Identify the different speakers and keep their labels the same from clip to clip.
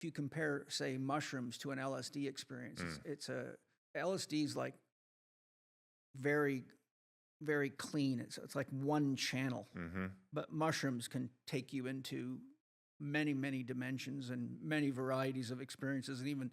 Speaker 1: if you compare, say, mushrooms to an LSD experience, LSD is like very, very clean. It's like one channel, but mushrooms can take you into many, many dimensions and many varieties of experiences. And even,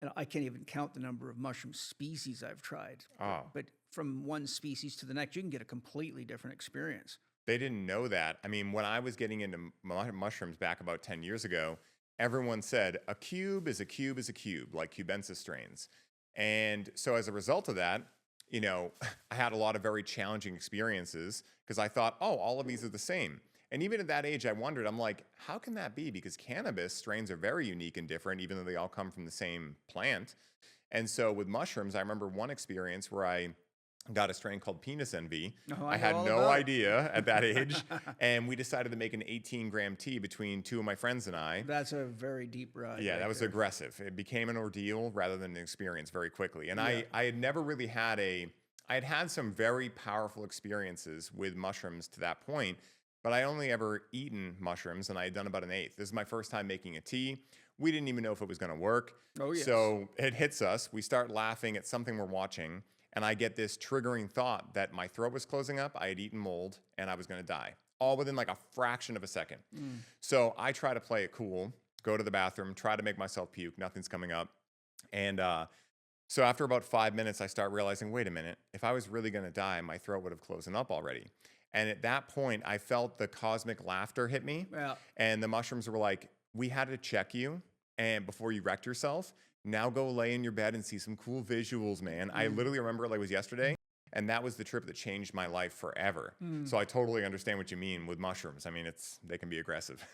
Speaker 1: and I can't even count the number of mushroom species I've tried. But from one species to the next, you can get a completely different experience.
Speaker 2: They didn't know that. I mean, when I was getting into mushrooms back about 10 years ago, everyone said a cube is a cube is a cube, like cubensis strains. And so as a result of that, you know, I had a lot of very challenging experiences because I thought, oh, all of these are the same. And even at that age, I wondered, I'm like, how can that be? Because cannabis strains are very unique and different, even though they all come from the same plant. And so with mushrooms, I remember one experience where I got a strain called penis envy. I had no idea at that age. And we decided to make an 18-gram tea between two of my friends and I.
Speaker 1: That's a very deep ride.
Speaker 2: Yeah, that was aggressive. It became an ordeal rather than an experience very quickly. And I had never really had I had had some very powerful experiences with mushrooms to that point, but I only ever eaten mushrooms, and I had done about an eighth. This is my first time making a tea. We didn't even know if it was going to work. Oh, yes. So it hits us. We start laughing at something we're watching, and I get this triggering thought that my throat was closing up, I had eaten mold, and I was going to die, all within like a fraction of a second. So I try to play it cool, go to the bathroom, try to make myself puke. Nothing's coming up. And so after about 5 minutes, I start realizing, wait a minute, if I was really going to die, my throat would have closed up already. And at that point, I felt the cosmic laughter hit me. Yeah. And the mushrooms were like, we had to check you and before you wrecked yourself. Now go lay in your bed and see some cool visuals, man. I literally remember it like it was yesterday. And that was the trip that changed my life forever. So I totally understand what you mean with mushrooms. I mean, they can be aggressive.